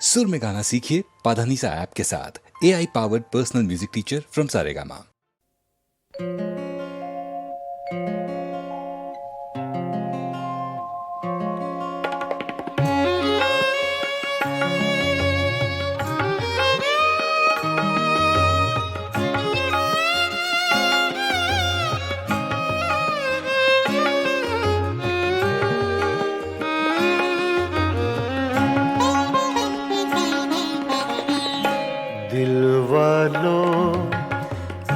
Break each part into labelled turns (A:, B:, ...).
A: सुर में गाना सीखिए पाधानीसा ऐप के साथ। AI powered personal music teacher from Saregama.
B: दिल वालों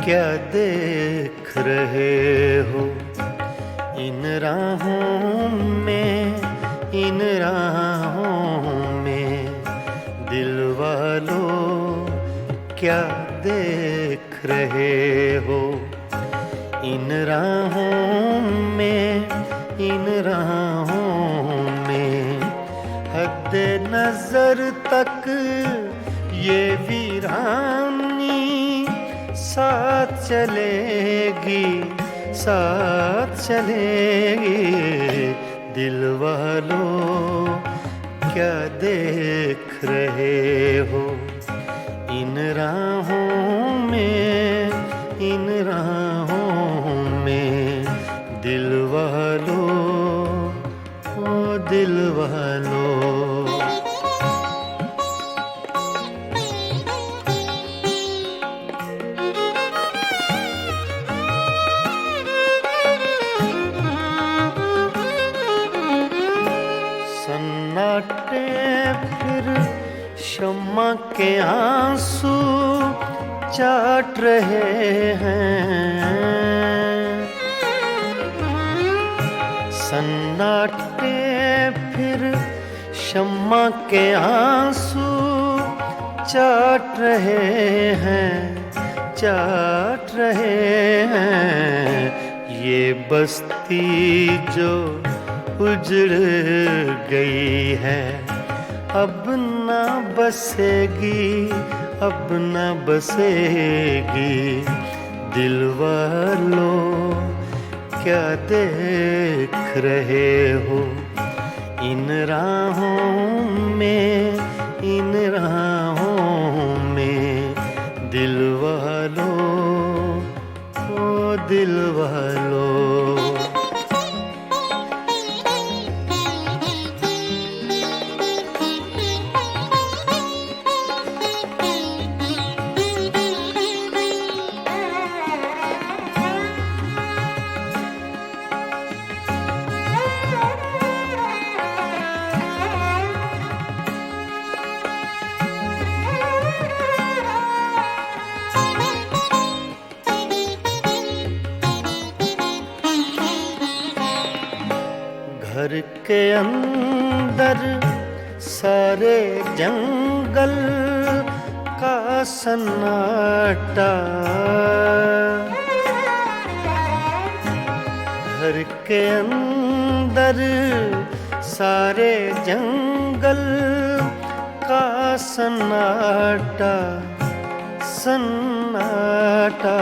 B: क्या देख रहे हो इन राहों में, इन राहों में। दिल वालों क्या देख रहे हो इन राहों में, इन राहों में। हद नजर तक ये वीरानी साथ चलेगी, साथ चलेगी। दिल वालों क्या देख रहे हो इन राहों में, इन राहों में। दिल वालों, ओ दिल वालों। सन्नाटे फिर शम्मा के आंसू चाट रहे हैं। सन्नाटे फिर शम्मा के आंसू चाट रहे हैं, चाट रहे हैं। ये बस्ती जो उजड़ गई है अब न बसेगी, अब न बसेगी। दिल वालों क्या देख रहे हो इन राहों में, इन राहों में। दिल वालों, ओ दिल वालों। घर के अंदर सारे जंगल का सन्नाटा। घर के अंदर सारे जंगल का सन्नाटा, सन्नाटा।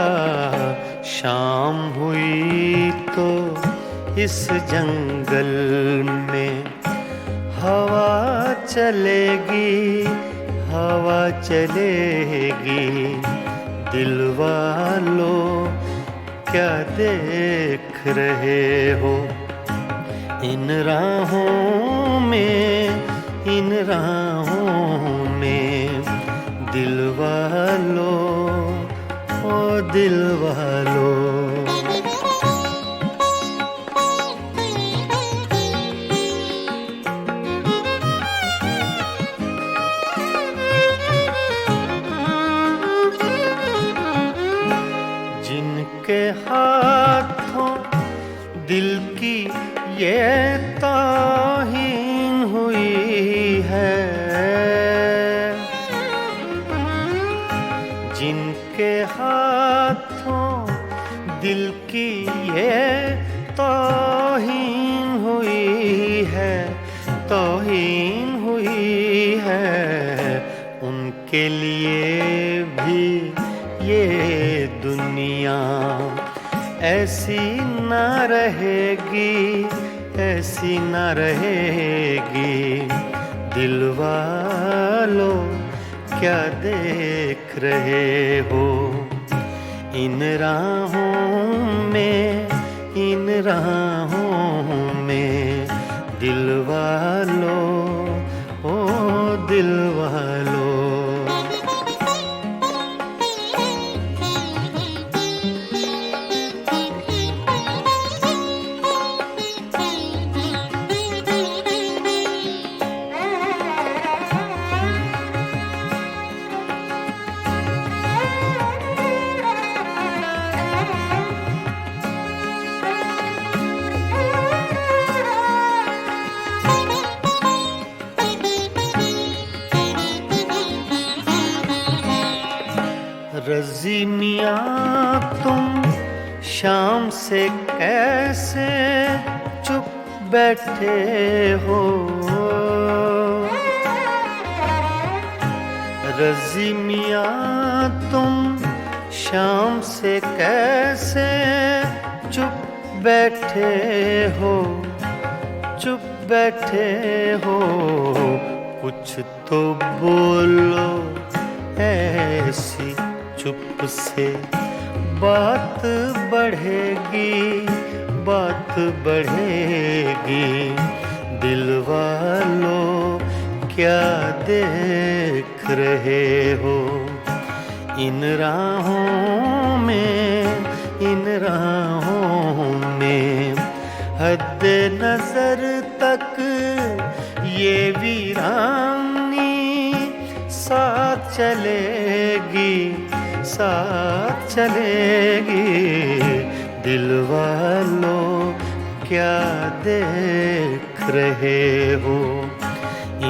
B: शाम हुई तो इस जंगल में हवा चलेगी, हवा चलेगी। दिल वालों क्या देख रहे हो इन राहों में, इन राहों में। दिल वालों, ओ दिल वालों। जिनके हाथों दिल की ये तौहीन हुई है, जिनके हाथों दिल की ये तौहीन हुई है, तौहीन हुई है। उनके लिए भी ये दुनिया ऐसी न रहेगी, ऐसी न रहेगी। दिल वालों वालों क्या देख रहे हो? इन राहों में दिल वालों, ओ दिल वालों। रज़ी मियाँ तुम शाम से कैसे चुप बैठे हो? रज़ी मियाँ तुम शाम से कैसे चुप बैठे हो? चुप बैठे हो, कुछ तो बोलो ऐसी चुप से बात बढ़ेगी, बात बढ़ेगी। दिल वालों क्या देख रहे हो? इन राहों में हद नजर तक ये वीरानी साथ चलेगी, साथ चलेगी। दिल वालों क्या देख रहे हो?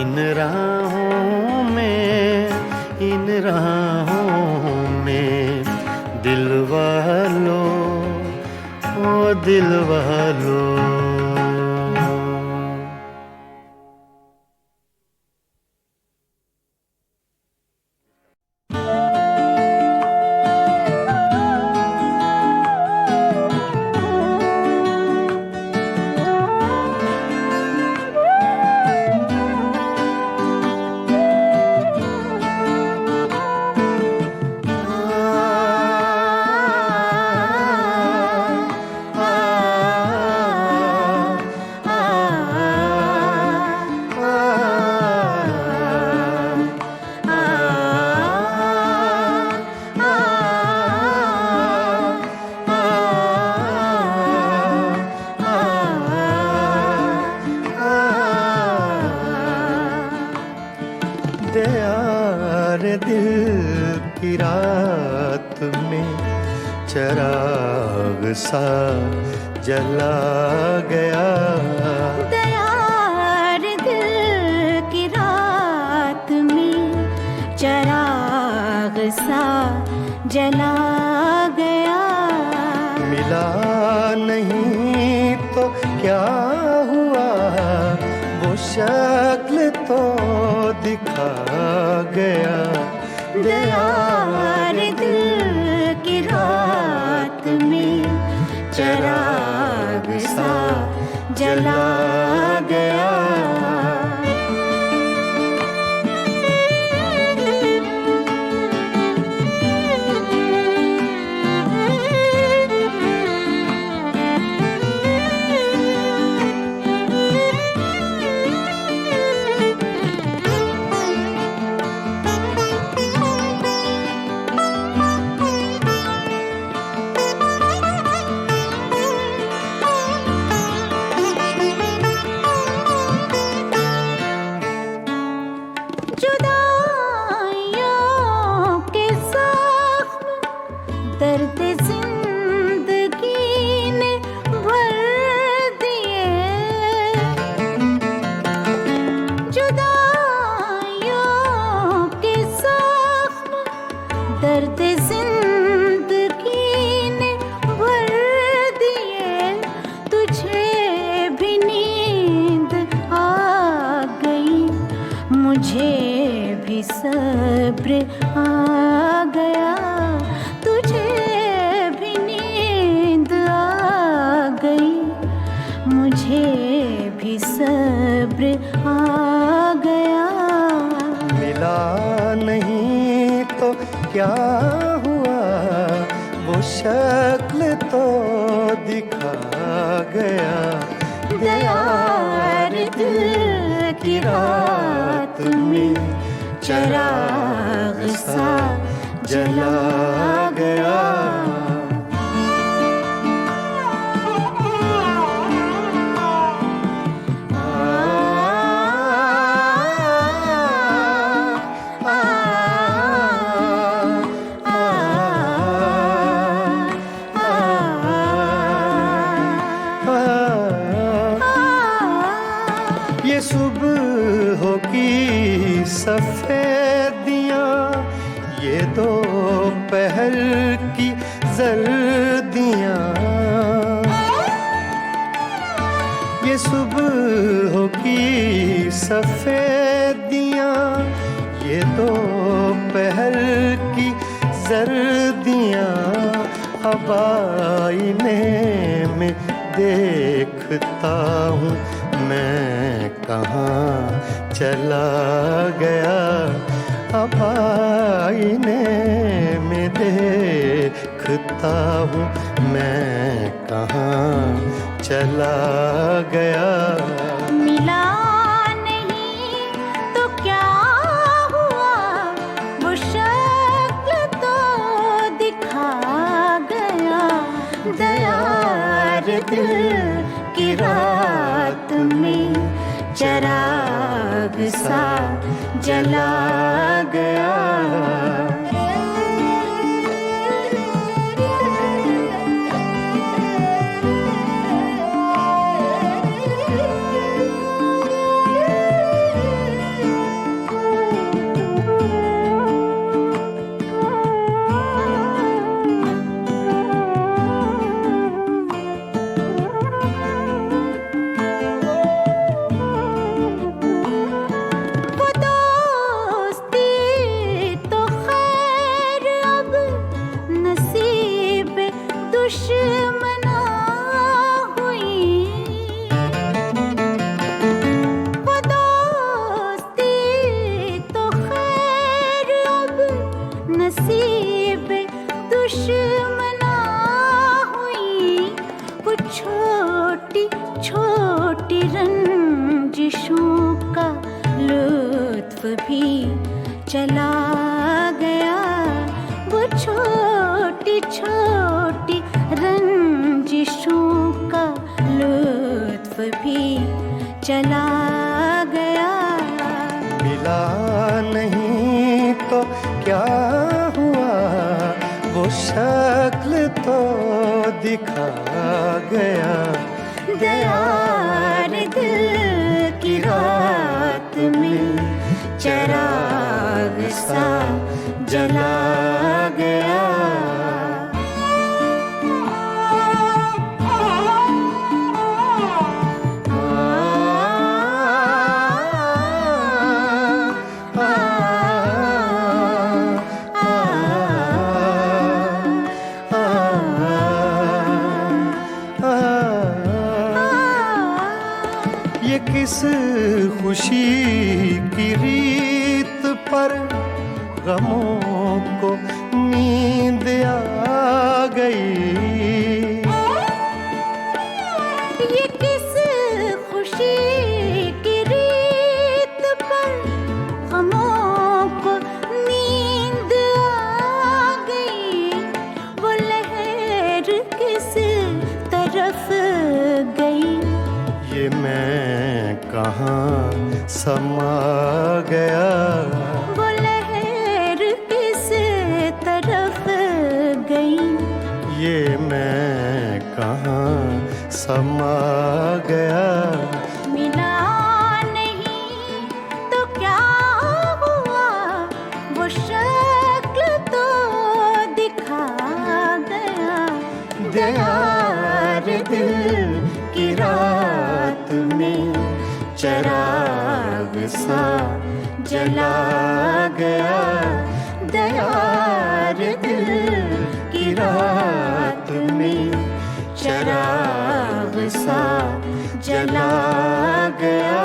B: इन राहों में दिल वालों, ओ दिल वालों। चराग सा जला गया,
C: दयार दिल की रात में चराग सा जला गया।
B: मिला नहीं तो क्या हुआ, वो शक्ल तो दिखा गया।
C: दयार दिल की रात में चराग सा जला गया। सब्र आ गया, तुझे भी नींद आ गई, मुझे भी सब्र आ गया।
B: मिला नहीं तो क्या हुआ, वो शक्ल तो दिखा गया।
C: यार दिल की रात में चिराग सा
B: जला गया। ये सुबह की सफेदियां, ये दोपहर की जर्दियां, ये सुबह की सफेदियां, ये दोपहर की जर्दियां, अब आईने में देखता हूँ मैं कहाँ चला गया। अब आईने में देखता हूँ मैं कहाँ चला गया।
C: मिला नहीं तो क्या हुआ, वो शक्ल तो दिखा गया। यार दिल की रात में चिराग सा जला गया। दुश्मना हुई वो दोस्ती तो खैर, अब नसीब दुश्मना हुई। वो छोटी छोटी रंजिशों का लुत्फ भी चला गया। वो छोटी छोटी रंजिशों का लुत्फ भी चला गया।
B: मिला नहीं तो क्या हुआ, वो शक्ल तो दिखा गया।
C: यार दिल की रात में चिराग सा जला गया।
B: ये किस खुशी की रीत पर गमों को नींद आ गई।
C: ये किस खुशी की रीत पर गमों को नींद आ गई। वो लहर किस तरफ गई,
B: ये मैं कहाँ समा गया।
C: वो लहर किस तरफ गई,
B: ये मैं कहाँ समा गया।
C: मिला नहीं तो क्या हुआ, वो शक्ल तो दिखा गया।
B: यार दिल की रात में चिराग सा जला गया। यार दिल की रात में चिराग सा जला गया।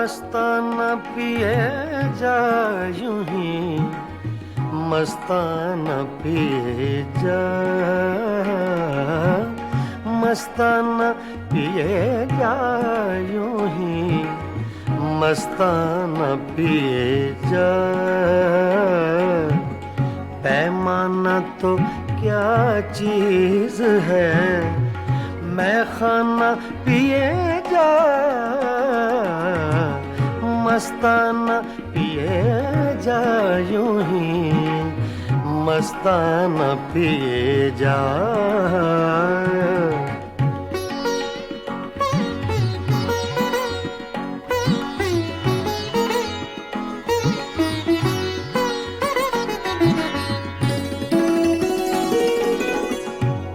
B: मस्ताना पिए जा यूं ही, मस्ताना पिए जा, मस्ताना पिए जा यूं ही, मस्ताना पिए जा। पैमाना तो क्या चीज है, मैं खाना पिए जा, मस्ताना पिए जा यूं ही, मस्ताना पिए जा।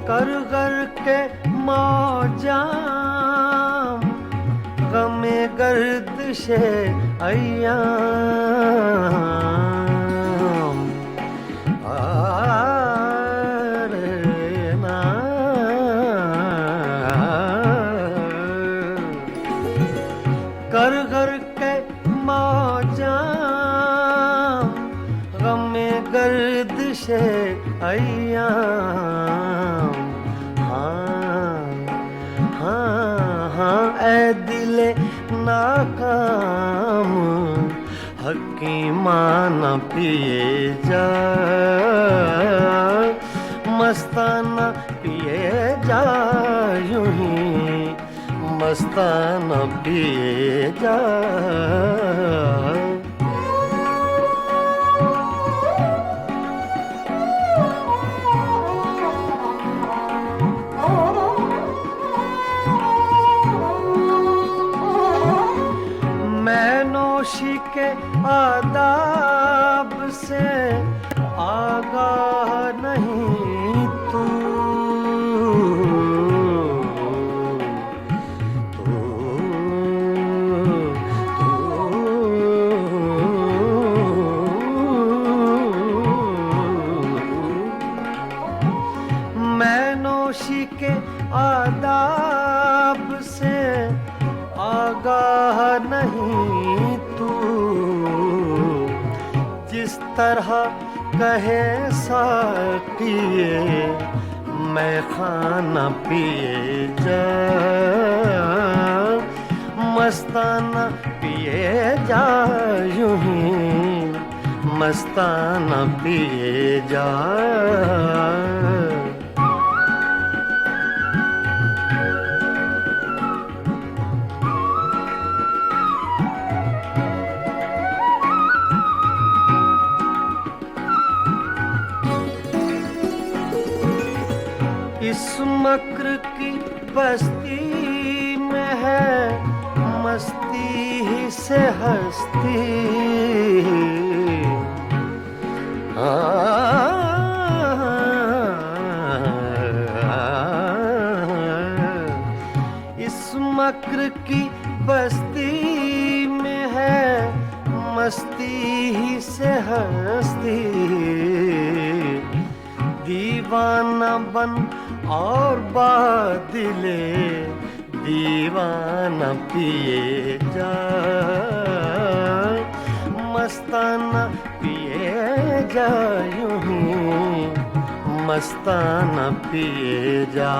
B: कर कर के मौजाम, गमे गर्दिशे अय्याम, आरे ना। कर कर के मौजाम, गमे गर्दिशे अय्याम, ऐ दिले नाकाम, हकीमाना पिए जा, मस्ताना पिए जा यूं ही, मस्ताना पिए जा। नौशी के आदाब से आगाह नहीं तू, मैं नौशी के आदाब से आगाह नहीं तू, जिस तरह कहे साकिए मैं खाना पिए जा, मस्ताना पिए जा यूं ही, मस्ताना पिए जा। इस मक्र की बस्ती में है मस्ती ही से हस्ती, इस मक्र की बस्ती में है मस्ती ही से हस्ती, दीवाना बन और बादिले दीवाना पिए जा, मस्ताना पिए जा यूं ही, मस्ताना पिए जा।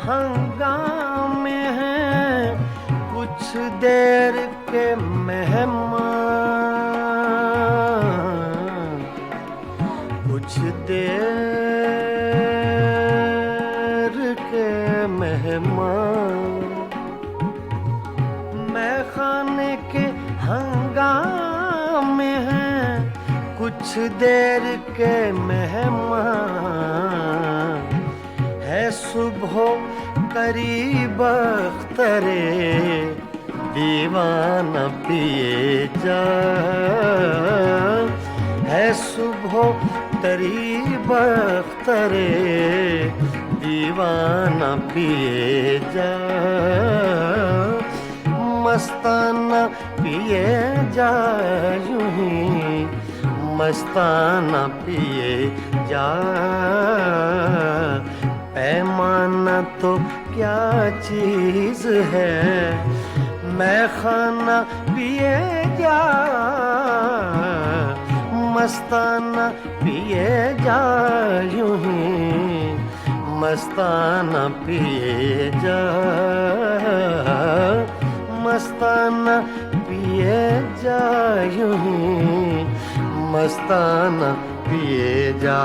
B: हंगामे हैं कुछ देर के मेहमान, कुछ देर के मेहमान, मैं खाने के हंगामे हैं कुछ देर के मेहमान, है सुबह करीब अख्तरे दीवाना पिए जा, है सुबह करीब अख्तरे दीवाना पिए जा, मस्ताना पिए जा, यूं ही मस्ताना पिए जा। पैमाना तो क्या चीज है, मैं खाना पिए जा, मस्ताना पिए जा, यूं ही मस्ताना पिए जा, मस्ताना पिए जा, यूं ही मस्ताना पिए जा।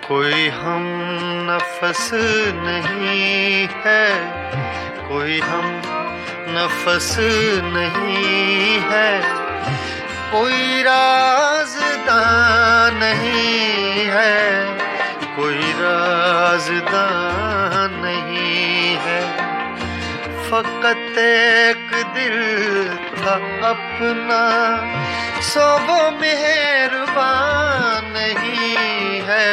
B: कोई हम नफस नहीं है, कोई हम नफस नहीं है, कोई राज़दां नहीं है, कोई राज़दां नहीं है। फ़क़त एक दिल था अपना, सो वो मेहरबान नहीं है,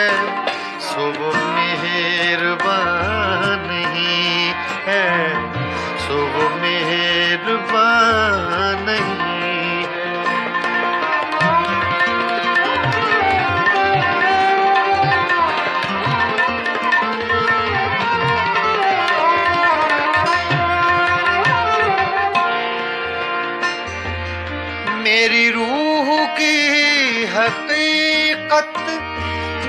B: सो वो मेहरबान नहीं है, सो वो मेहरबान नहीं है। मेरी रूह की हकीकत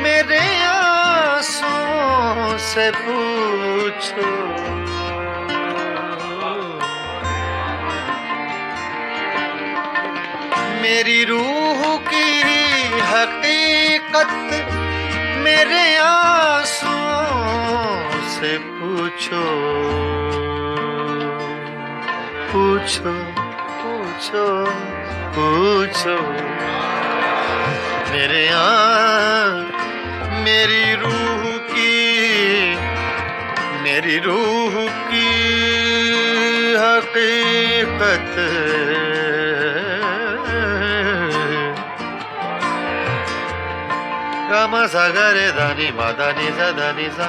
B: मेरे आंसुओं से पूछो, मेरी रूह की हकीकत मेरे आंसुओं से पूछो, पूछो पूछो पूछो। मेरी रूह की हकीकत गामा सा गा रे धा नि मा धा नि सा धा नि सा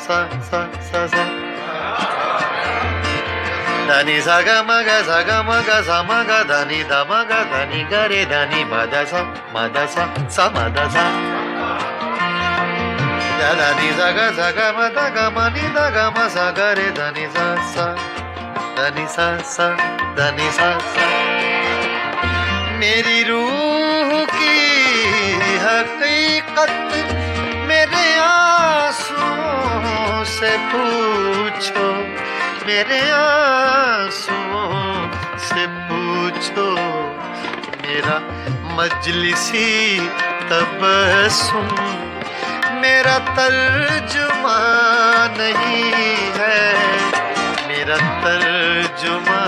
B: सा सा सा सा धा नि सा गा मा गा सा गा मा गा सा मा गा धा नि धा मा गा धा नि गा रे धा नि मा धा सा मा धा सा सा मा धा सा धा नि सा गा मा धा गा मा नि धा गा मा सा गा रे धा नि सा सा धा नि सा सा धा नि सा सा। मेरी रूह की हकीकत मेरे आंसुओं से पूछो, मेरे आंसुओं से पूछो। मेरा मजलिसी तबस्सुम मेरा तर्जुमा नहीं है, मेरा तर्जुमा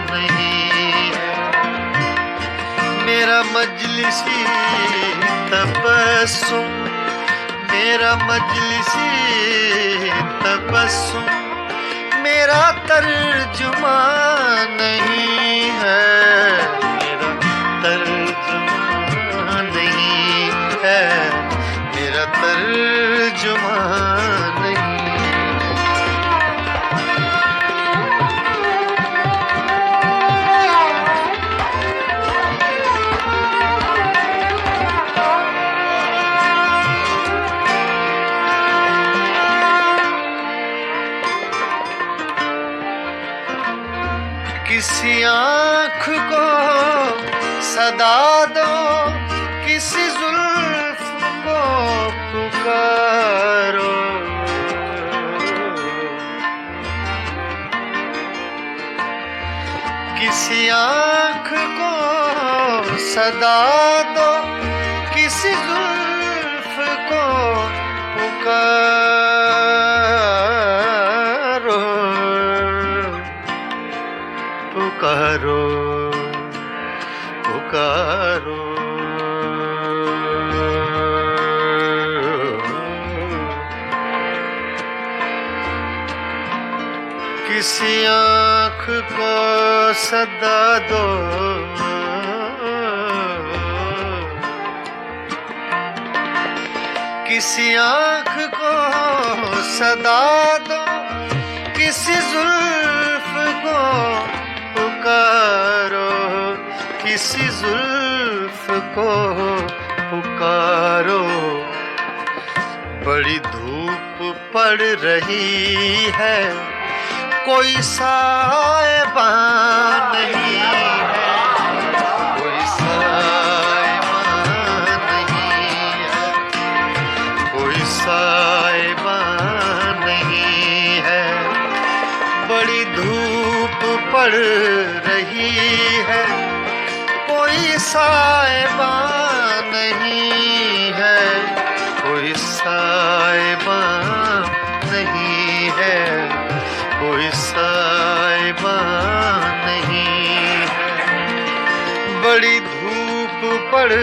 B: नहीं है। मेरा मजलिसी तबस्सुम मेरा मजलिसी तबस्सुम मेरा तर्जुमा नहीं है, मेरा तर्जुमा नहीं है, मेरा तर्जुमा नहीं। किसी आँख को सदा दो, किसी जुल्फ को पुकारो, किसी आँख को सदा दो, किसी जुल्फ को पुकारो पुकारो पुकारो किसी आँख को सदा दो किसी आँख को सदा दो किसी जुल्फ को पुकारो किसी जुल्फ को पुकारो बड़ी धूप पड़ रही है कोई साएबान नहीं है कोई साएबान नहीं है कोई साएबान नहीं है बड़ी धूप पड़ रही है कोई साएबान नहीं है कोई साएबान नहीं है कोई साएबान नहीं है बड़ी धूप पड़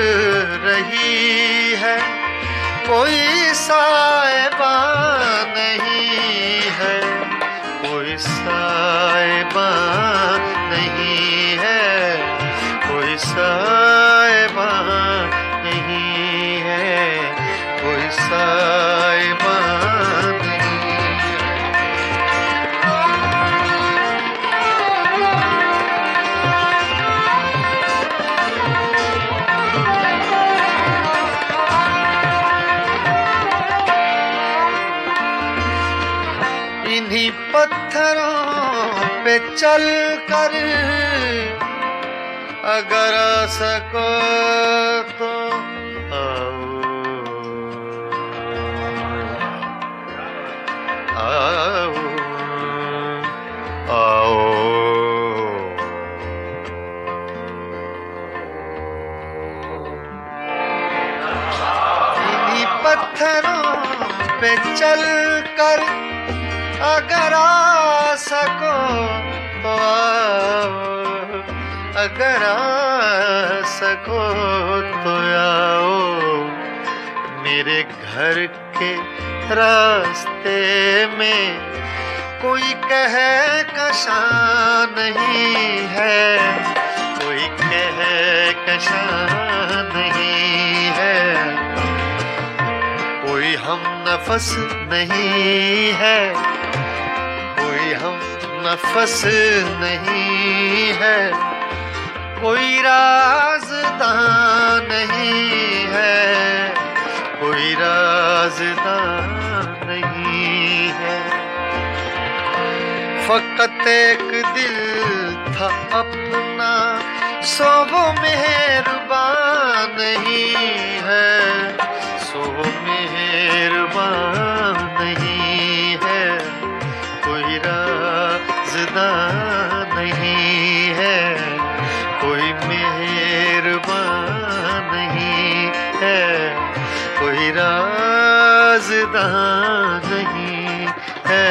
B: रही है कोई साएबान नहीं है कोई साएबान नहीं है कोई साएबान नहीं है कोई साएबान नहीं इन्हीं पत्थरों पे चल कर अगर आ सको तो आओ आओ आओ इन्हीं पत्थरों पे चल कर अगर आ सको तो आओ अगर आ सको तो आओ मेरे घर के रास्ते में कोई कह कशा नहीं है कोई कह कशा नहीं है कोई हम नफस नहीं है कोई हम नफस नहीं है कोई राज़दार नहीं है कोई राज़दार नहीं है फकत एक दिल था अपना सो वो मेहरबान नहीं है सो मेहरबान नहीं है कोई राज़दार नहीं है कोई मेहरबान नहीं है कोई राज़दार नहीं है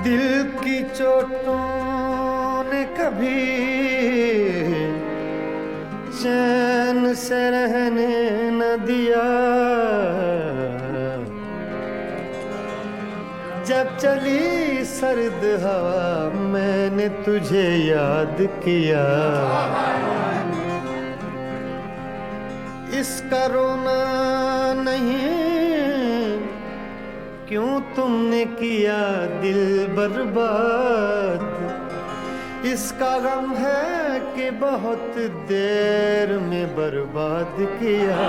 D: दिल की चोटों ने कभी चैन से रहने न दिया जब चली सर्द हवा मैंने तुझे याद किया इसका रोना नहीं क्यों तुमने किया दिल बर्बाद इसका गम है कि बहुत देर में बर्बाद किया।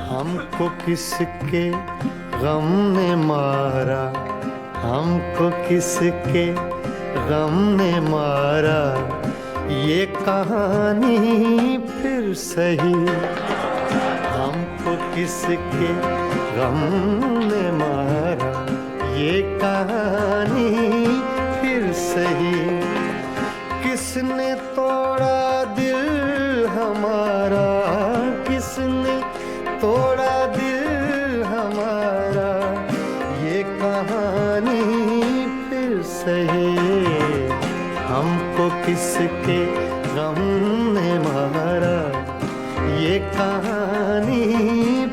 D: हमको किसके गम ने मारा, हमको किसके गम ने मारा, ये कहानी फिर सही। हमको किसके गम ने मारा, ये कहानी फिर सही। किसने तोड़ा दिल हमारा, किसने तोड़ा दिल हमारा, ये कहानी फिर सही। हमको किसके गम ने मारा, ये कहानी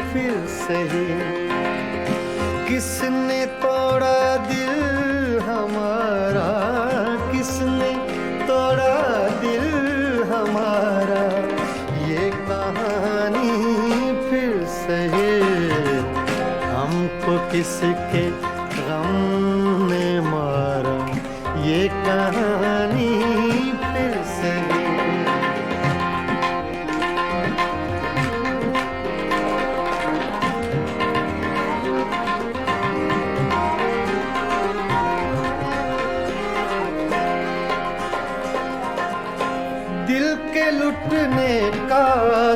D: फिर सही। किसने तोड़ा दिल हमारा, किसने तोड़ा दिल हमारा, ये कहानी फिर सही। हमको किसके गम ने मारा, ये कहानी फिर सही। दिल के लुटने का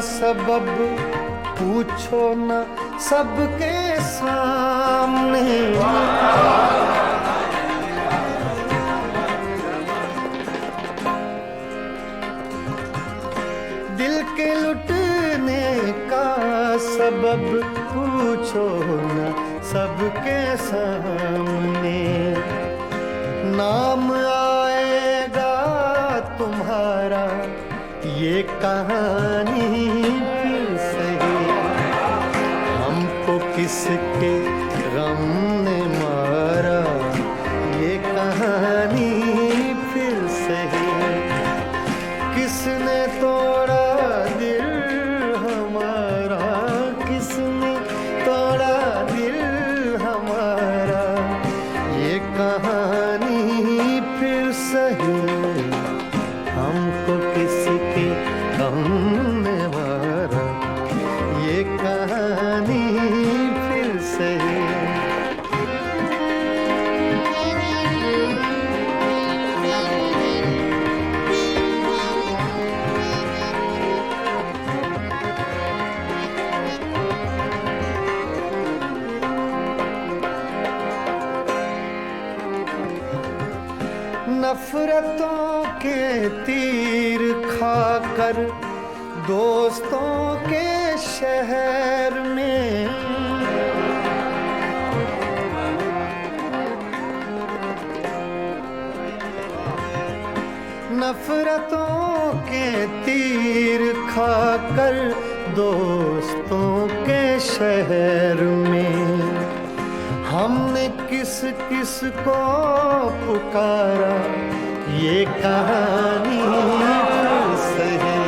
D: सबब पूछो न सबके सामने। दिल के लुटने का सबब पूछो न सबके सामने। नाम आएगा तुम्हारा, ये कहानी फिर सही। हमको किसके गम ने मारा, ये कहानी फिर सही। किसने तोड़ा दिल हमारा, किसने तोड़ा दिल हमारा, ये कहानी फिर सही। हमको किसके गम ने मारा, ये कहानी फिर सही। नफरतों के तीर खाकर दोस्तों के शहर में, नफरतों के तीर खाकर दोस्तों के शहर में, हमने किस किस को पुकारा, ये कहानी फिर सही।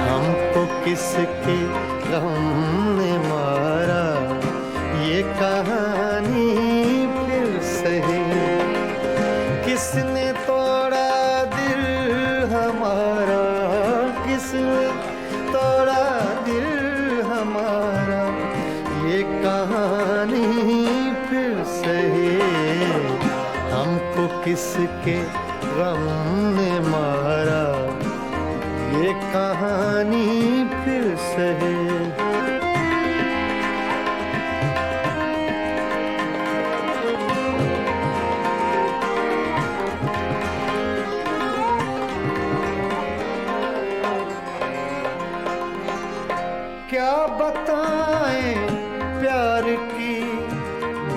D: हमको किसके गम ने मारा, ये कहानी फिर सही। किसने तोड़ा दिल हमारा, किसने तोड़ा दिल हमारा, ये कहानी फिर सही। हमको किसके गम ने मारा, ये कहानी फिर सही। क्या बताएं प्यार की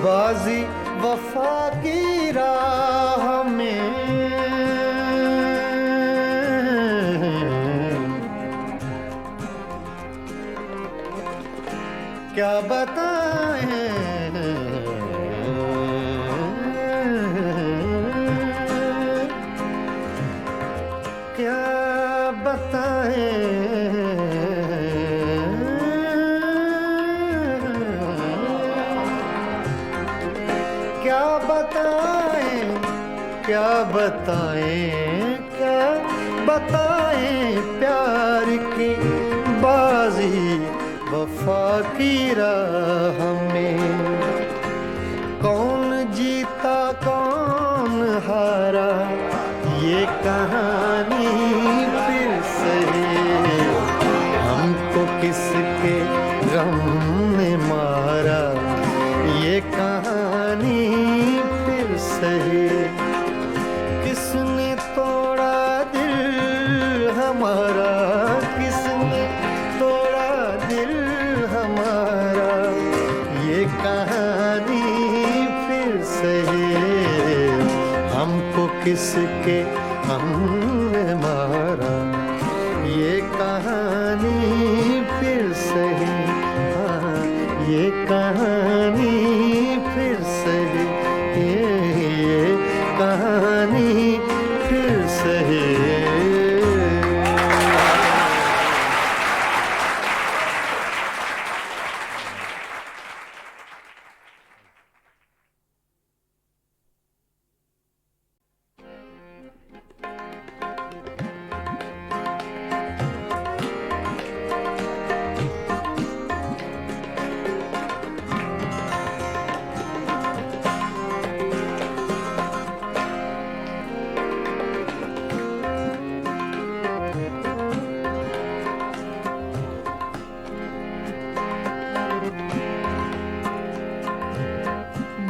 D: बाजी वफा की राह में, क्या बताएं क्या बताएं क्या बताएं क्या बताएं क्या बताएं प्यार की बाजी वफा की राह में। कौन जीता कौन हारा ये कहानी फिर सही। हमको किसके गम ने मारा ये कहानी फिर सही। किसने तोड़ा दिल हमारा किसने तोड़ा दिल हमारा ये कहानी फिर सही। हमको किसके हमने मारा ये कहानी फिर सही। हाँ ये कहानी फिर सही। ये कहानी फिर सही।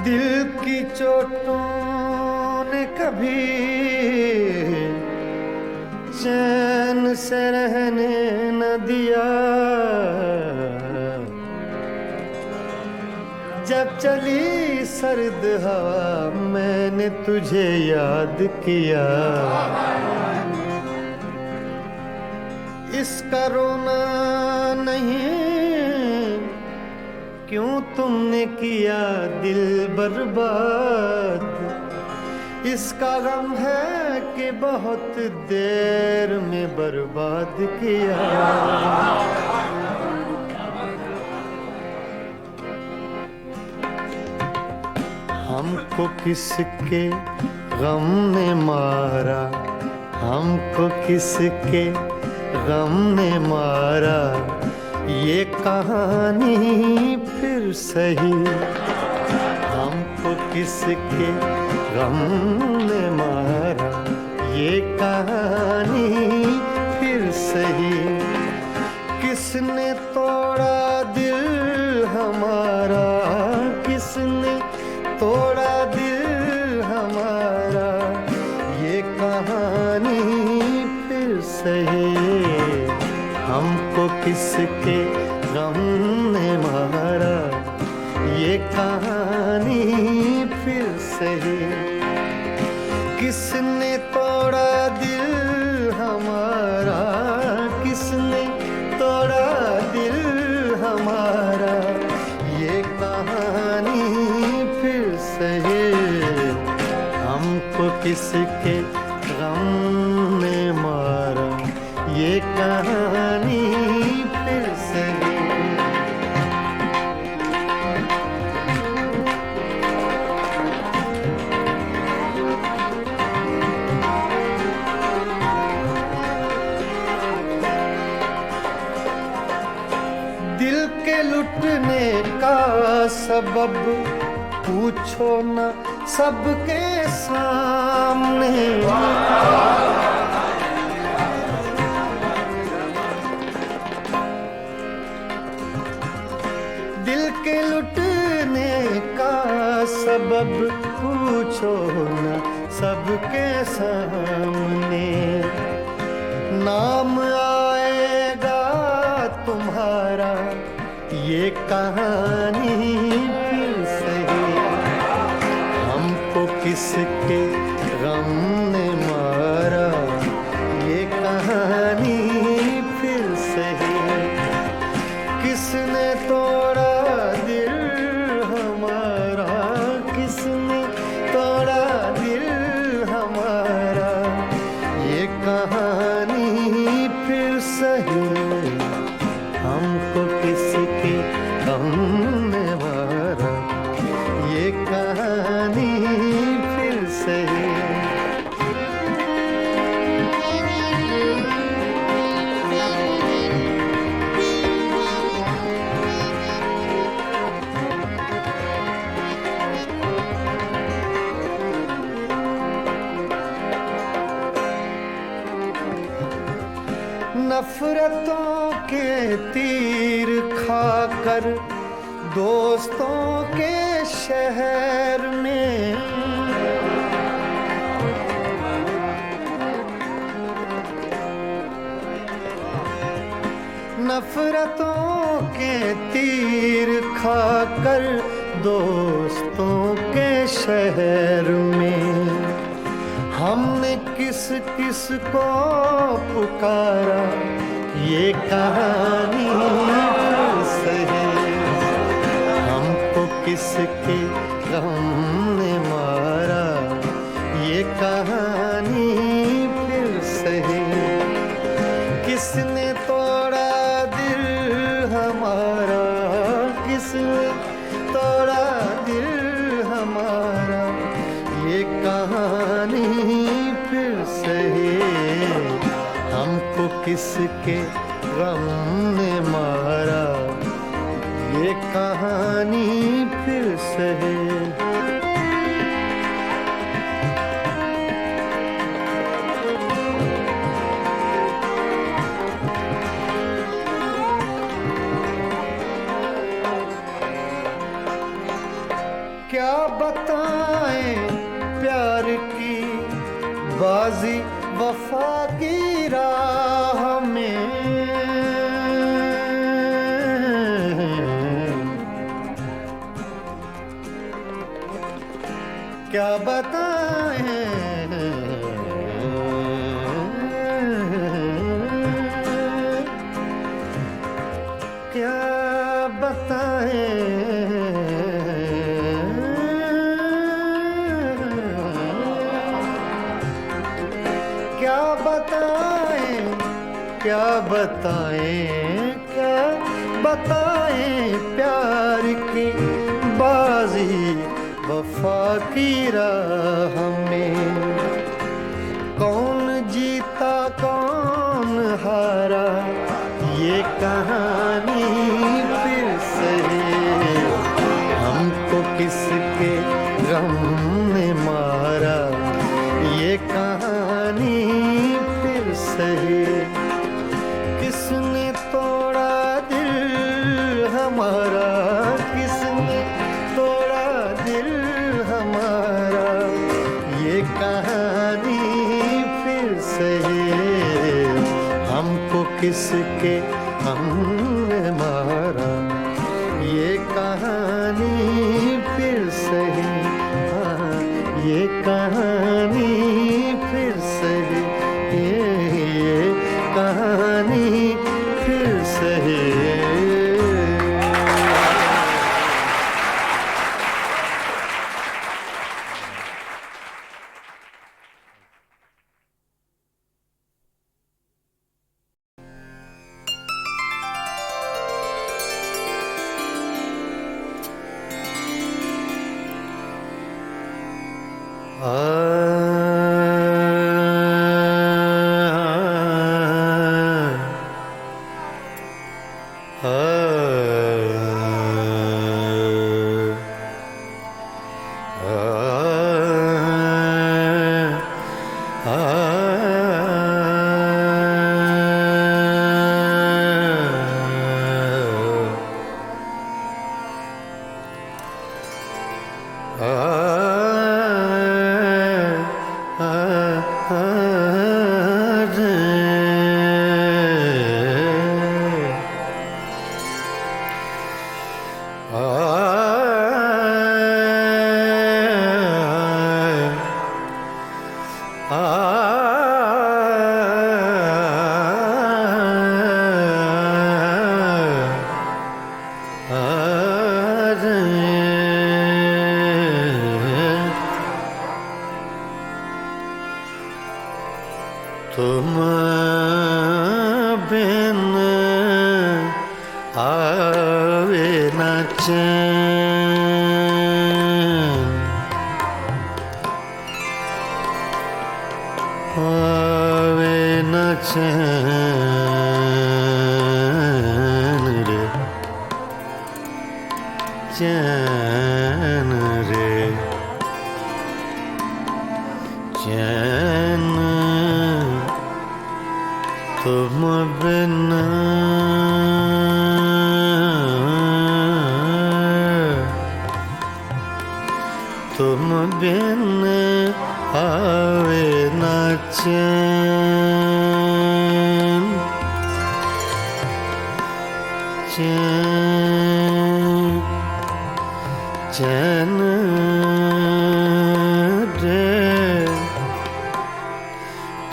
D: दिल की चोटों ने कभी चैन से रहने न दिया। जब चली सर्द हवा मैंने तुझे याद किया। इसका रोना नहीं क्यों तुमने किया दिल बर्बाद। इसका गम है कि बहुत देर में बर्बाद किया। हमको किसके गम ने मारा हमको किसके गम ने मारा ये कहानी फिर सही। हमको किसके गम ने मारा ये कहानी फिर सही। किसने तोड़ा दिल हमारा किसने तोड़ा दिल हमारा ये कहानी फिर सही। हमको किसके गम ने मारा ये कहानी फिर सही। किसने तोड़ा दिल हमारा किसने तोड़ा दिल हमारा ये कहानी फिर सही। हमको किसके गम ने मारा ये कहानी फिर सही। दिल के लुटने का सबब पूछो न सबके सामने। दिल के लुटने का सबब पूछो न सबके सामने। नाम आएगा तुम्हारा ये कहानी फिर सही। हमको किसके गम ने मारा ये कहानी फिर सही। किसने तोड़ा दिल हमारा किसने तोड़ा दिल हमारा ये कहानी फिर सही। हमको किसके गम ने मारा ये कहानी नफरतों के तीर खाकर दोस्तों के शहर में नफरतों के तीर खाकर दोस्तों के शहर में हमने किस किस को पुकारा ये कहानी सही हमको किसके गम ने मारा ये कहानी फिर सही किसने तोड़ा दिल हमारा किसने तोड़ा दिल हमारा ये कहानी फिर सही हमको किसके गम ने मारा ये कहानी फिर सही क्या बताएं प्यार की बाजी वफा की राह में क्या बताएं क्या बताएं क्या बताएं क्या बताएं क्या बताएं प्यार की बाजी वफा की राह में कौन जीता कौन हारा ये कहानी फिर सही हमको किसके गम ने मारा ये कहानी फिर सही किसने तोड़ा दिल हमारा किसने तोड़ा दिल हमारा ये कहानी फिर सही हमको किसके हमने मारा ये कहानी फिर सही हाँ ये कहानी फिर सही ये कहानी फिर सही तुम बिन आवे न चैन आवे न चैन रे चैन रे चैन तुम बिन तुम बिन आवे ना चैन चैन चैन रे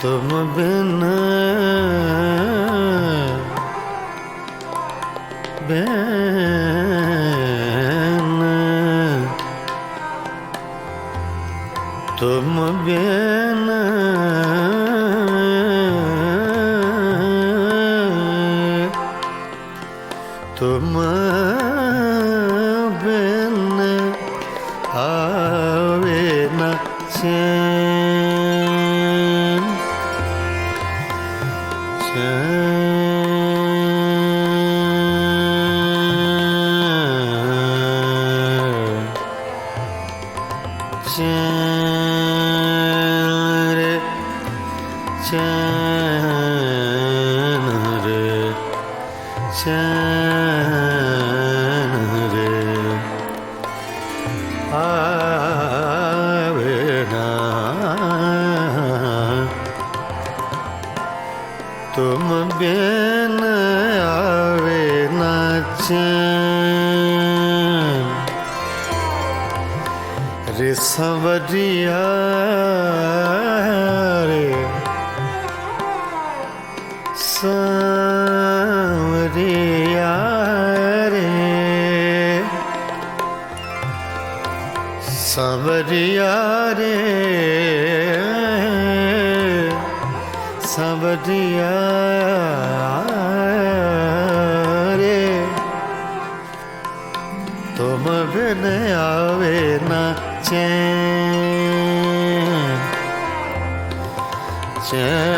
D: तुम बिन तुम बिन तुम बिन आवे ना चैन चैन रे चैन रे चैन रे आवे ना तुम बिन आवे ना चैन रे संवरिया रे सांवरिया रे सांवरिया रे सांवरिया रे तुम बिन आवे ना चैन चैन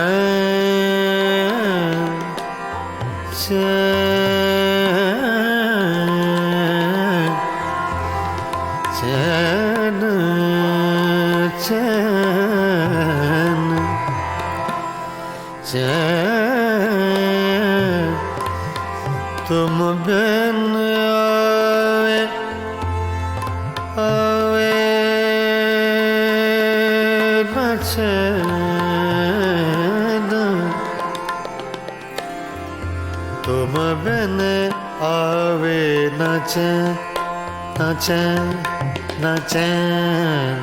D: चैन चैन चैन चैन तुम बिन आवे आवे ना चैन तुम बिन आवे ना चैन ना चैन ना चैन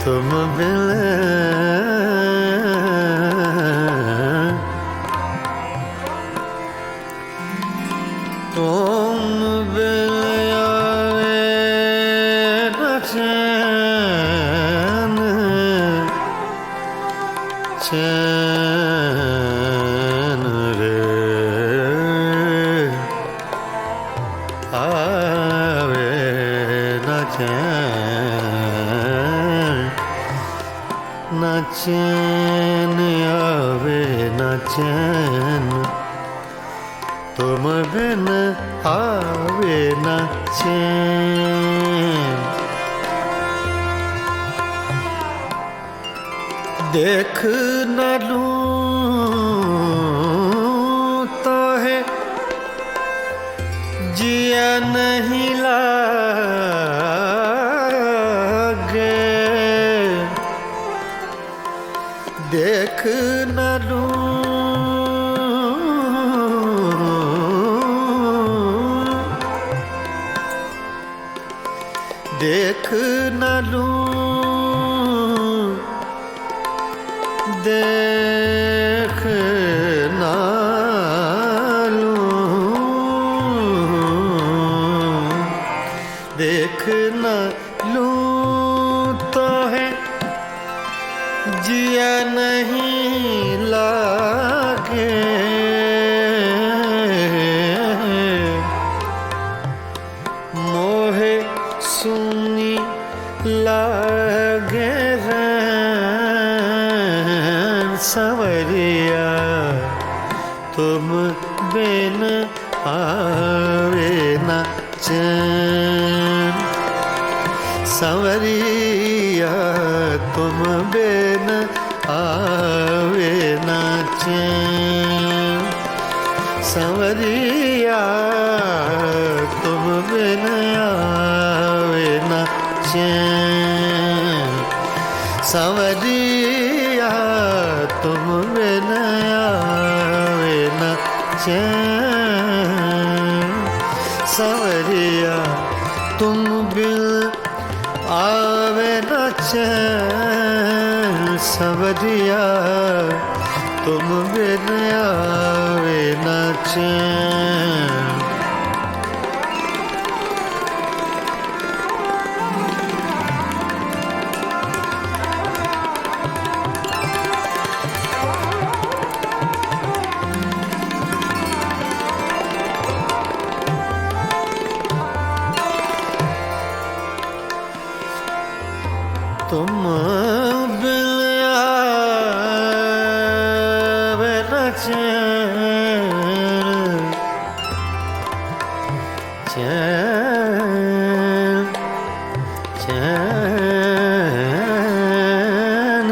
D: तुम बिन तुम बिन आवे ना चैन चैन रे आवे ना चैन ना चैन आवे ना चैन तुम बिन आवे ना चैन देख न लूं तो है जिया नहीं लागे देख न लूं देख न लूं देख न लूं देख न लूं तो है जिया नहीं लागे मोहे सुनी लागे संवरिया तुम बिन आवे ना चैन संवरिया तुम बिन आवे ना चैन संवरिया तुम बिन आवे न चैन संवरिया तुम बिन आवे न चैन संवरिया तुम बिन आवे न चैन संवरिया तुम बिन आवे न चैन तुम बिन आवे न चैन चैन चैन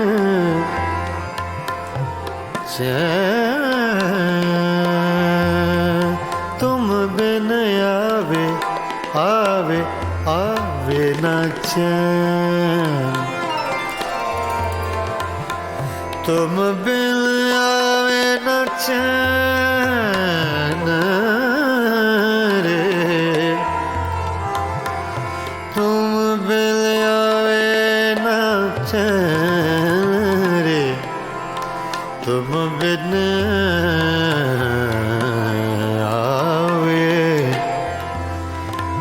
D: चैन तुम बिन आवे आवे आवे न चैन तुम बिन आवे न चैन रे तुम बिन आवे न चैन रे तुम बिन आवे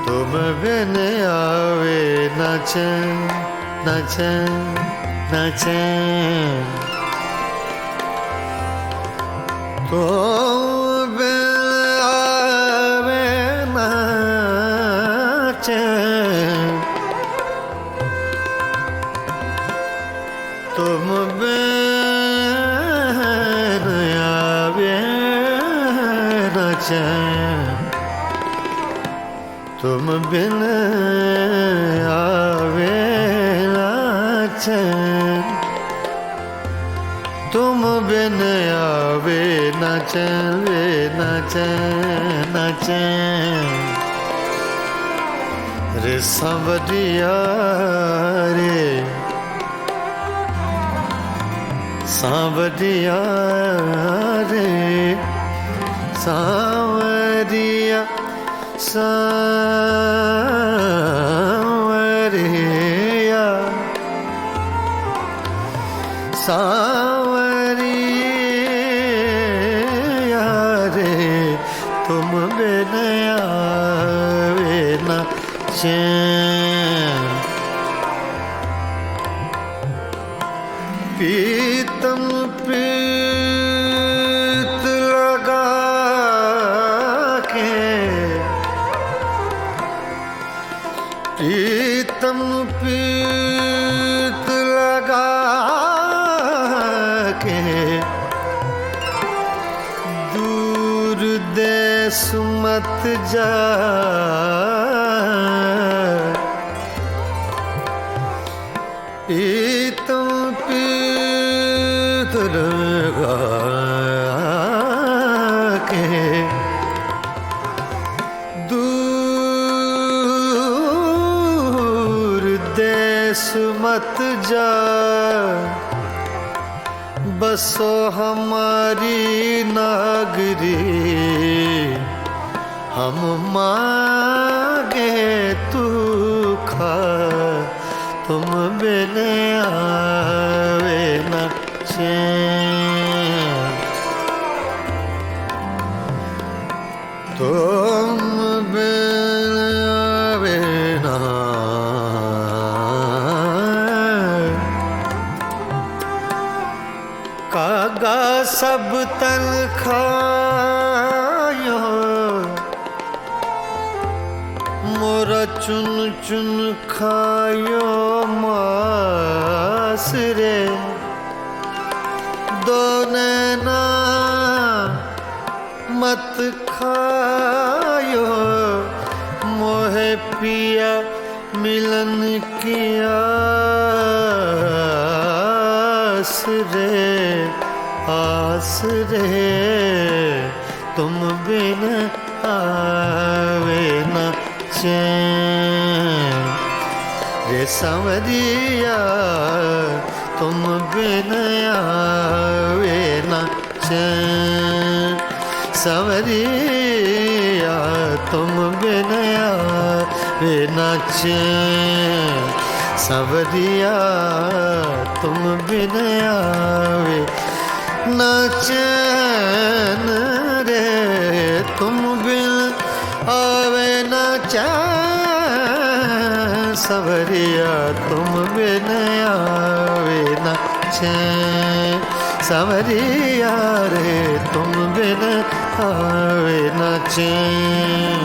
D: तुम बिन आवे न चैन न चैन न चैन तुम बिन आवे न चैन तुम बिन आवे न चैन तुम बिन आवे न चैन तुम बिन आवे न चैन न चैन न चैन रे सांवरिया रे सांवरिया रे सांवरिया सांवरिया सांवरिया रे तुम बिन आवे न चैन पीतम प्रीत लगा के प्रीतम प्रीत लगा के दूर देश मत जा प्रीतम प्रीत लगा के दूर देश मत जा बसो हमारी नागरी हम मांगे तू खा तुम बिन आवे न चैन तुम बिन आवे न कागा सब तन खायो मोरा चुन चुन खायो मास रे दो नैना मत खायो मोहे पिया मिलन की आस रे आस रे तुम बिन आवे न चैन रे सांवरिया तुम बिन आवे न चैन सांवरिया तुम बिन आवे न चैन सांवरिया तुम बिन आवे न चैन रे तुम बिन आवे न चैन सांवरिया तुम बिन आवे न चैन सांवरिया रे तुम बिन आवे न चैन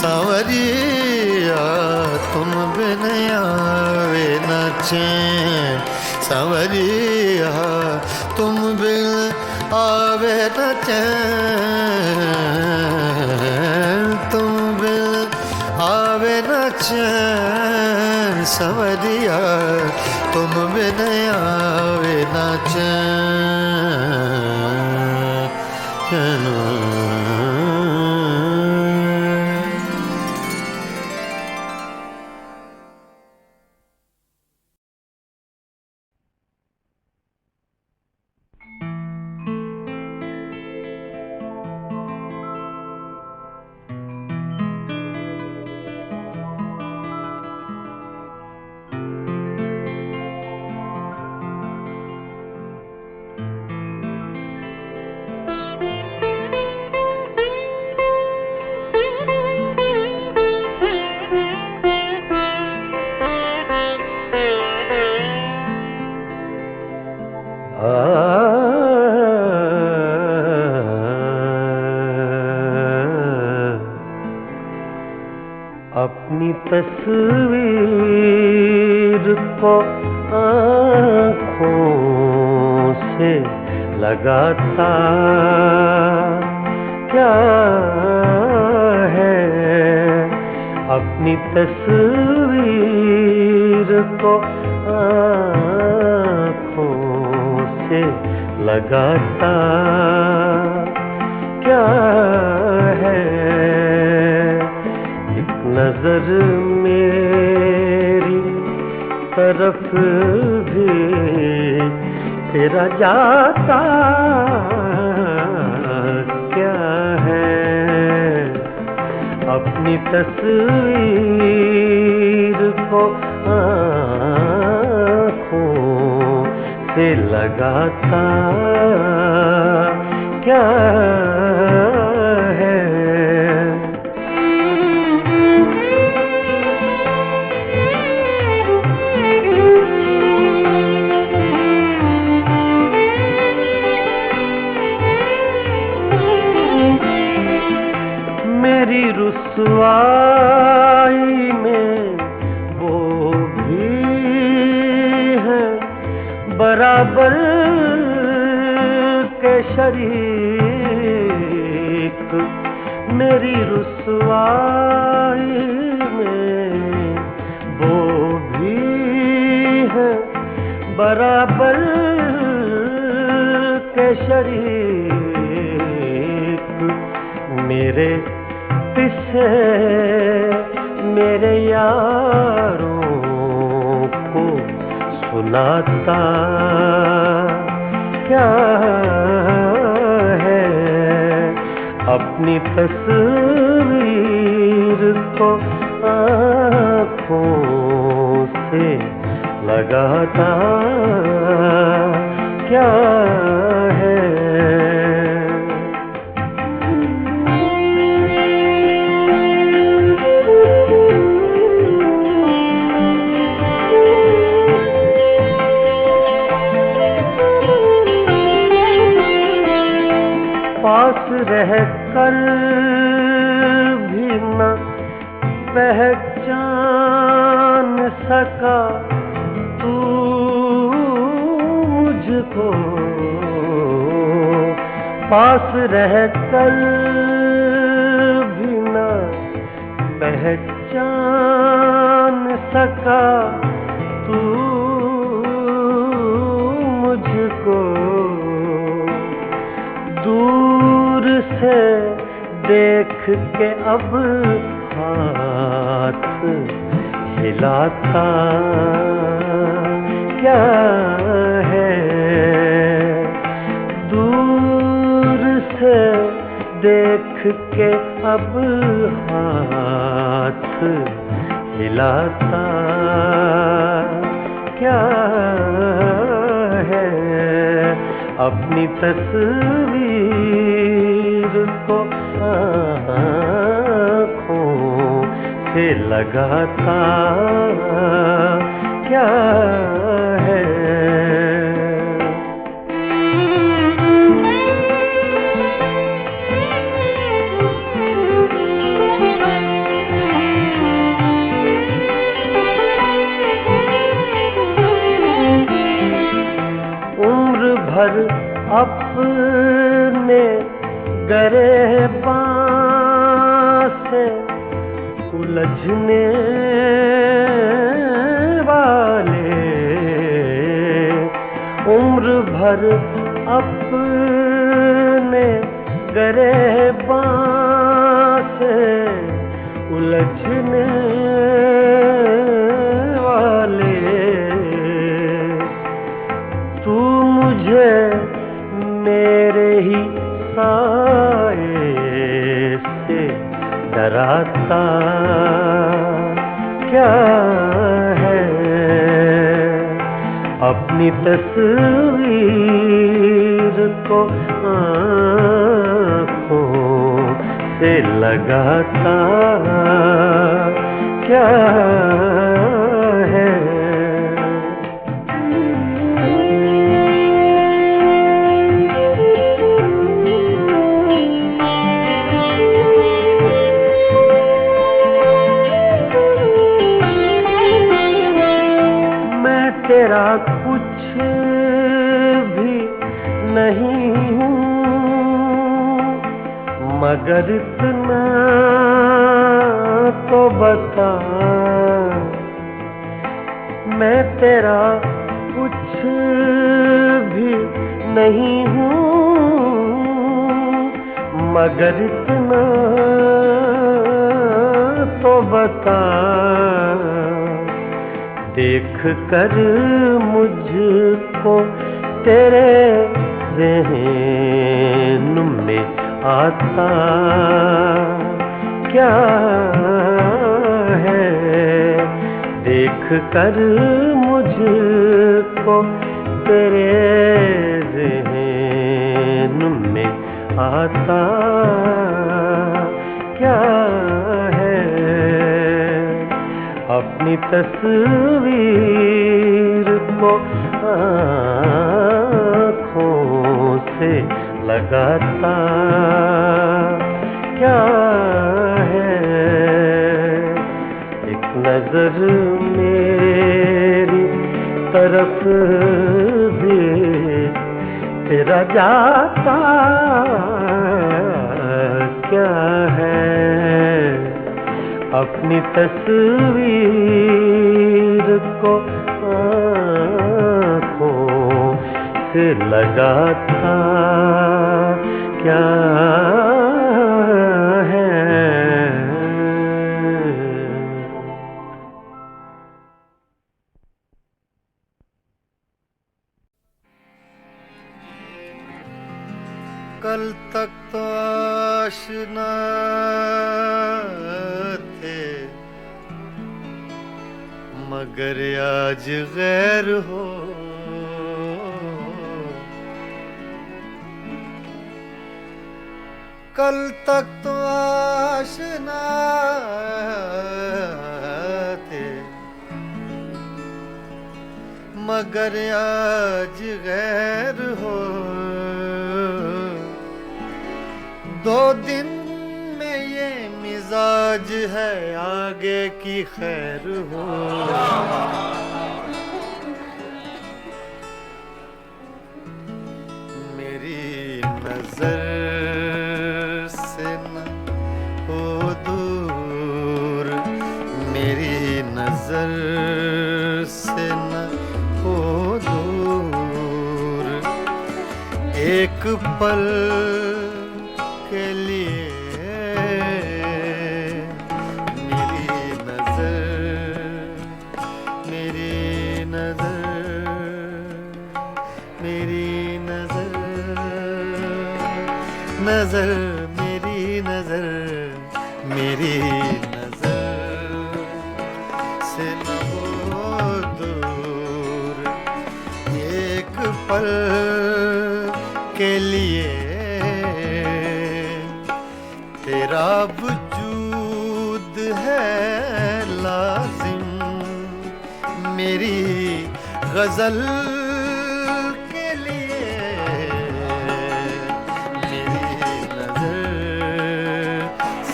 D: सांवरिया तुम बिन आवे न चैन सांवरिया तुम बिन आवे न चैन तुम बिन आवे न चैन सांवरिया तुम बिन आवे न चैन अपनी तस्वीर को आँखों से लगाता क्या है अपनी तस्वीर को आँखों से लगाता क्या है नजर मेरी तरफ भी तेरा जाता क्या है अपनी तस्वीर को आँखों से लगाता क्या है मेरी रुसवाई में वो भी है बराबर के शरीक मेरी रुसवाई में वो भी है बराबर के शरीक मेरे किसे मेरे यारों को सुनाता क्या है अपनी तस्वीर को आँखों से लगाता क्या है पास रह कर भी न पहचान सका तू मुझको पास रह कर भी न पहचान सका तू से देख के अब हाथ हिलाता क्या है, दूर से देख के अब हाथ हिलाता क्या है, अपनी तस्वीर को आँखों से लगाता क्या है। उम्र भर अपने गिरबान से उलझने वाले, उम्र भर अपने गिरबान से उलझने वाले, तू मुझे मेरे ही साए से डराता क्या है, अपनी तस्वीर को आँखों से लगाता क्या है। तेरा कुछ भी नहीं हूँ, मगर इतना तो बता, मैं तेरा कुछ भी नहीं हूँ, मगर इतना तो बता, देख कर मुझको तेरे ज़हन में आता क्या है, देख कर मुझको तेरे ज़हन में आता क्या है, अपनी तस्वीर को आँखों से लगाता क्या है, एक नजर मेरी तरफ भी तेरा जाता क्या है, अपनी तस्वीर को आँखों से लगाता क्या है।
B: कल तक तो आशना थे, मगर आज गैर हो, कल तक तो आशना थे, मगर आज गैर हो, दो दिन में ये मिजाज है, आगे की खैर हो। मेरी नजर से न हो दूर, मेरी नजर से न हो दूर, एक पल
D: के लिए मेरी नजर, मेरी नजर, मेरी नजर, नजर, मेरी नजर, मेरी नजर से न हो दूर एक पल के लिए तेरा वजूद है लाजिम मेरी गजल के लिए मेरी नजर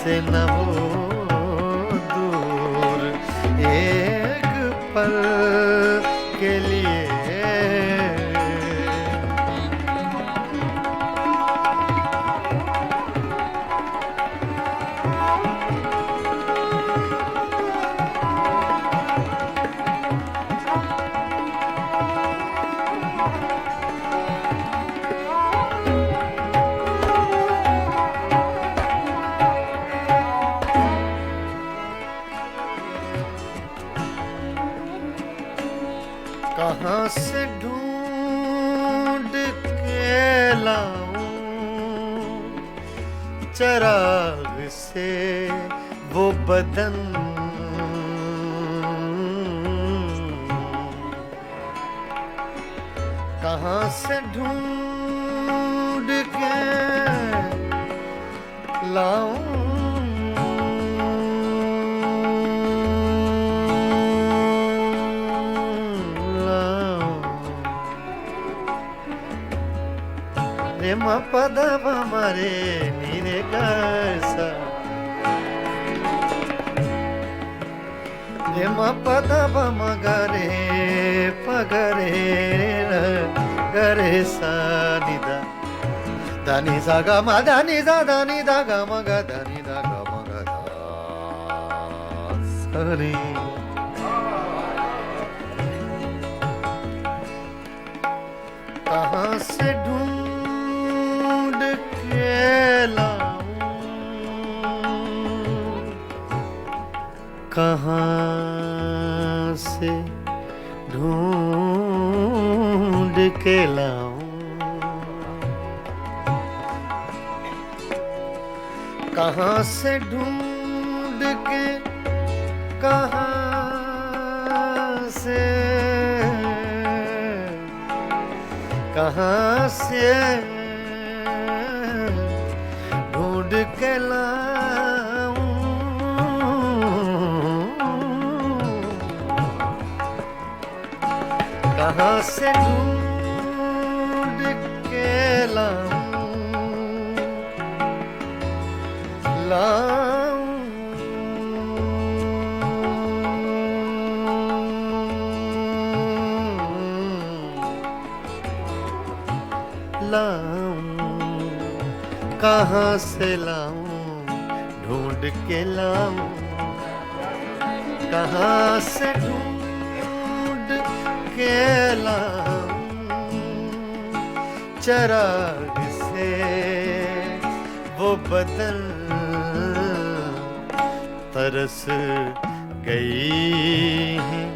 D: से न हो दूर एक पल के लिए कहाँ से ढूंढ के लाऊं चराग से वो बदन कहाँ से ढूंढ के लाऊं रे मा पद मरे नीरे सा रे मा पद मगरे पगरे गरे सा निदा दानी सा गा मा दानी सा दानी दा गा मा गा दानी दा गा मा गा दा सरी कहाँ से ढूंढ के लाऊं कहाँ से ढूंढ के लाऊं कहाँ से ढूंढ के कहाँ से ढूंढ के लाऊं कहाँ से ढूंढ के लाऊं कहाँ से लाऊं ढूंढ के लाऊं कहाँ से ढूंढ के लाऊं चराग से वो बदन तरस गई हैं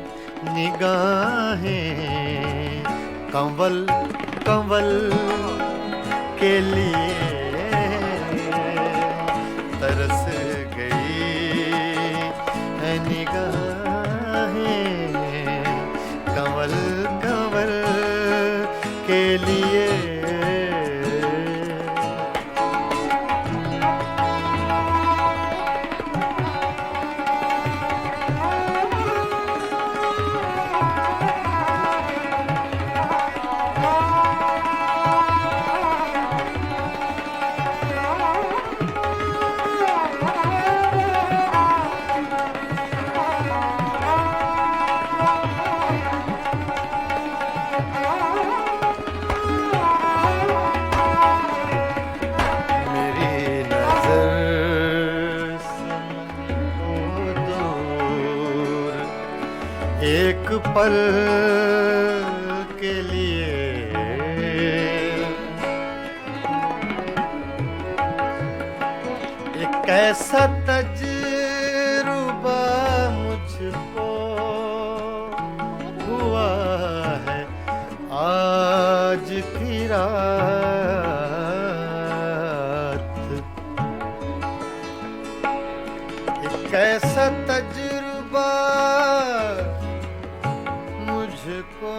D: निगाहें कंवल कंवल के लिए तरस गई है निगाहें कंवल कंवल के लिए एक पल के लिए कैसा तजुर्बा मुझको हुआ है आज की रात, कैसा तजुर्बा मुझको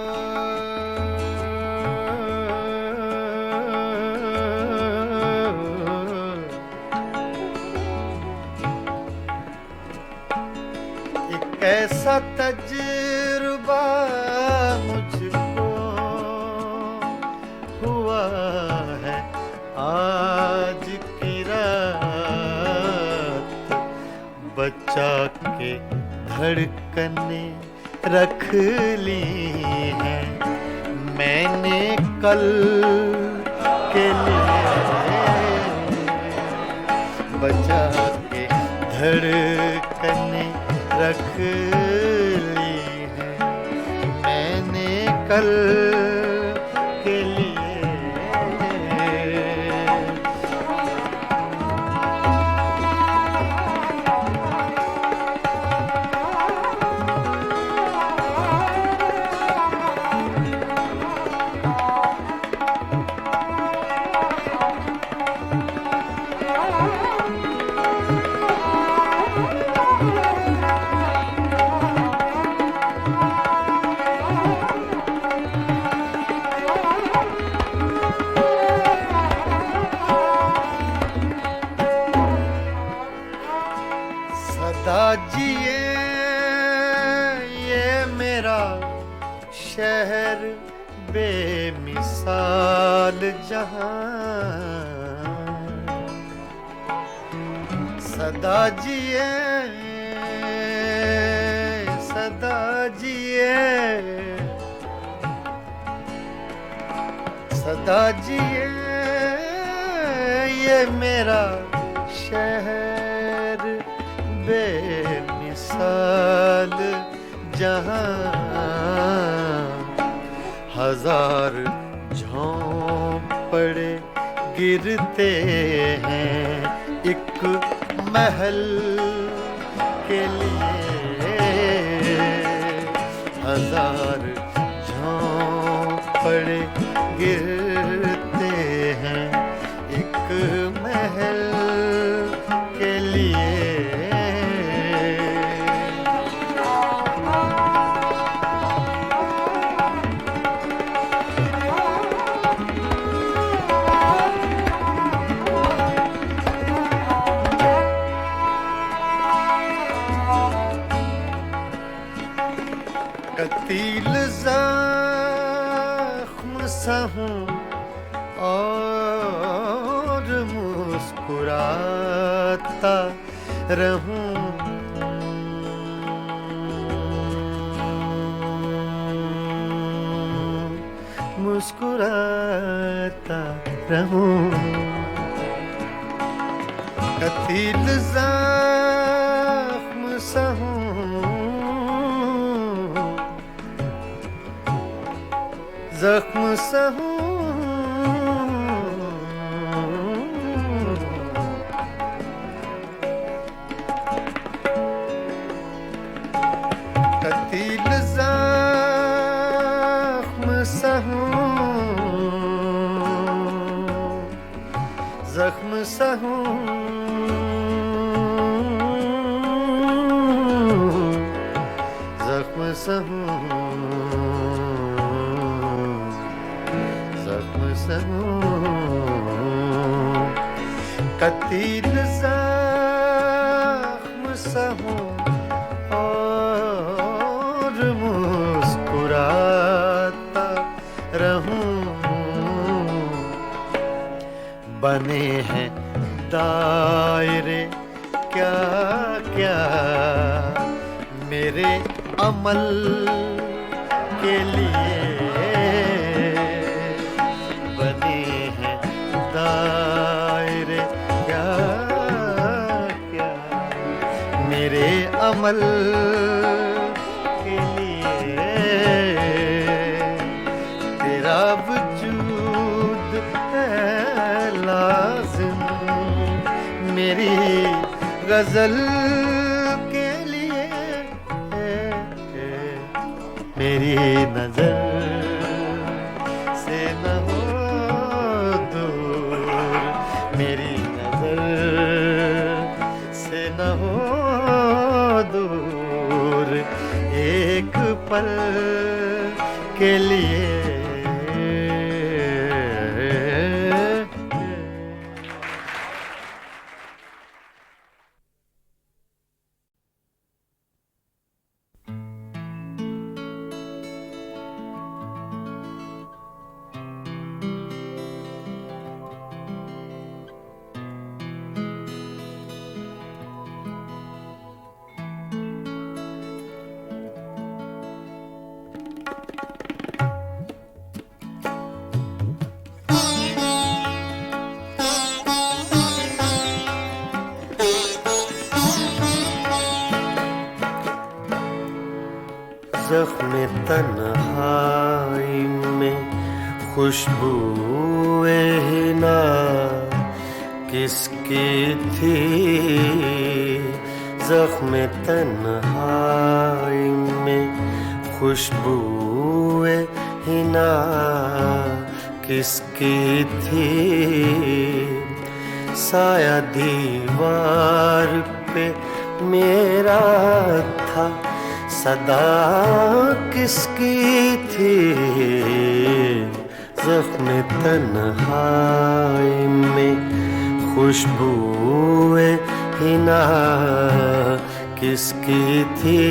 D: कैसा तजुर्बा मुझको हुआ है आज की रात, बचा के धड़कने रख ली हैं मैंने कल के लिए, बचा के धड़कने रख ली है मैंने कल के लिए। सदा जिए ये मेरा शहर बेमिसाल जहां, सदा जिए सदा जिए सदा जिए ये मेरा शहर बेमिसाल जहां, हजार झोंपड़े गिरते हैं एक महल के लिए, हजार झोंपड़े गिरते हैं एक महल के लिए। कतील ज़ख्म सा हूँ और मुस्कुराता रहूं, मुस्कुराता रहूं। कतील ज़ख्म सा हूँ ज़ख्म सा हूँ, कतील ज़ख्म सा हूँ, ज़ख्म सा हूँ, ज़ख्म सा हूँ, कतील ज़ख्म सा हूँ और मुस्कुराता रहूं। बने हैं दायरे क्या क्या मेरे अमल के लिए, बने हैं दायरे क्या क्या मेरे अमल के लिए। तेरा वजूद है लाज़िम मेरी गजल के लिए मेरी नजर से न हो दूर, मेरी नजर से न हो दूर, एक पल के लिए। ज़ख्म तन्हाई में खुशबूए हिना किसकी थी, ज़ख्म तन्हाई में खुशबूए हिना किसकी थी, साया दीवार पे मेरा था, सदा किसकी थी, ज़ख्म तन्हाई में खुशबूए हिना किसकी थी।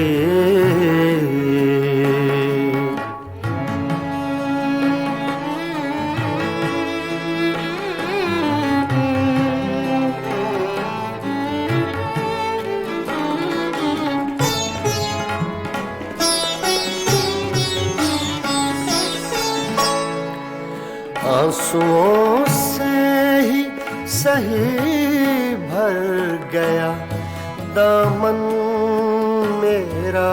D: आंसुओं से ही सही भर गया दामन मेरा,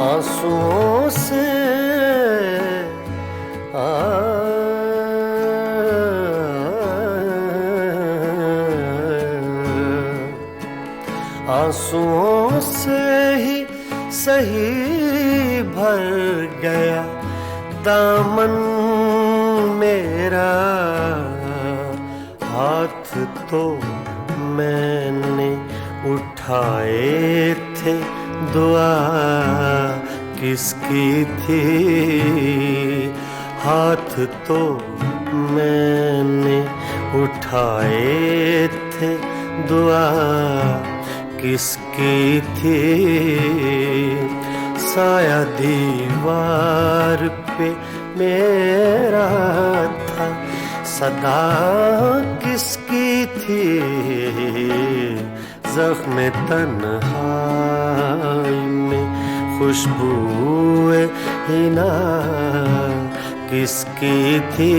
D: आंसुओं से आंसुओं से ही सही भर गया दामन मेरा, हाथ तो मैंने उठाए थे, दुआ किसकी थी, हाथ तो मैंने उठाए थे, दुआ किसकी थी, साया दीवार पे मेरा था, सदा किसकी थी, ज़ख्म तन्हाई में खुशबूए हिना किसकी थी।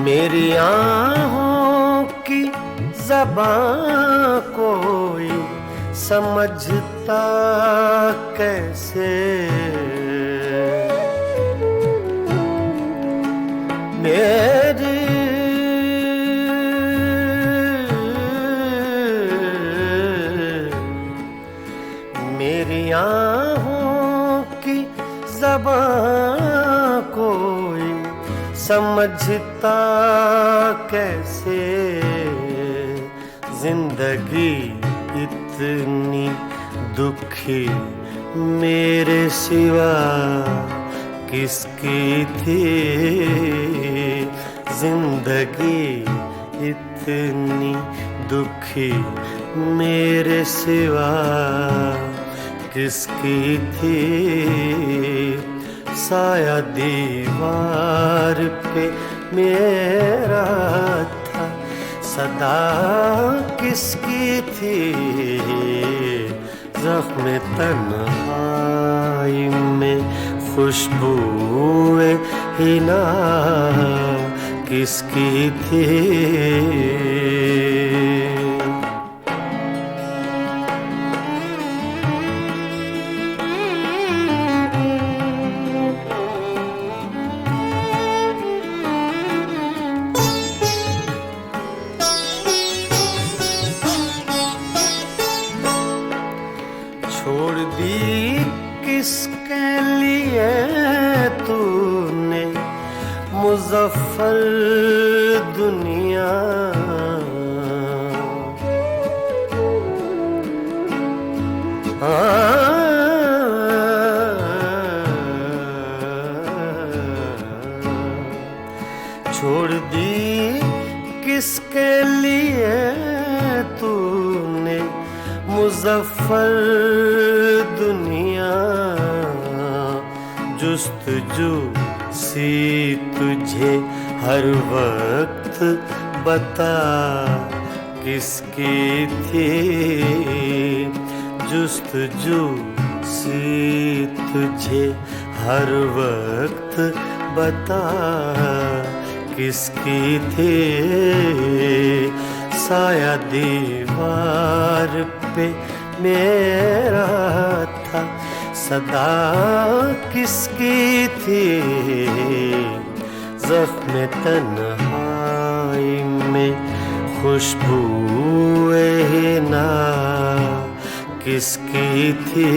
D: मेरी आँखों की ज़बां कोई समझता कैसे, मेरी आँखों की ज़बां कोई समझता कैसे, जिंदगी इतनी दुखी मेरे सिवा किसकी थी, जिंदगी इतनी दुखी मेरे सिवा किसकी थी, साया दीवार पे मेरा था, सदा किसकी थी, ज़ख्म तन्हाई में
E: खुशबूए हिना किसकी थी। छोड़ दी किसके लिए तूने मुज़फ़्फ़र दुनिया, छोड़ दी किसके लिए तूने मुज़फ़्फ़र दुनिया। जुस्तजू सी तुझे हर वक्त बता किसकी थी। जुस्तजू सी तुझे हर वक्त बता किसकी थी। साया दीवार पे मेरा था सदा किसकी थी। ज़ख्म तन्हाई में खुशबूए हिना किसकी थी।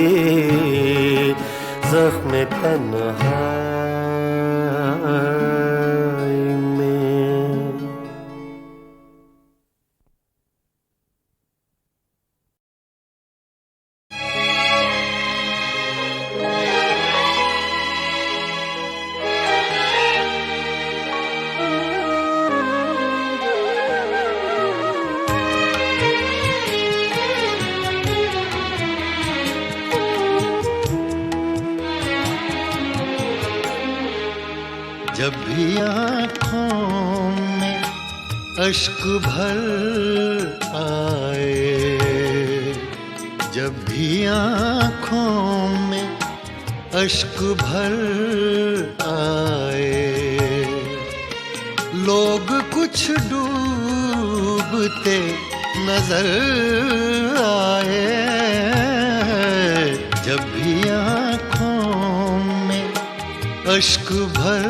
E: ज़ख्म तन्हाई में।
B: जब भी आँखों में अश्क भर आए, जब भी आँखों में अश्क भर आए, लोग कुछ डूबते नजर आए। जब भी आँखों में अश्क भर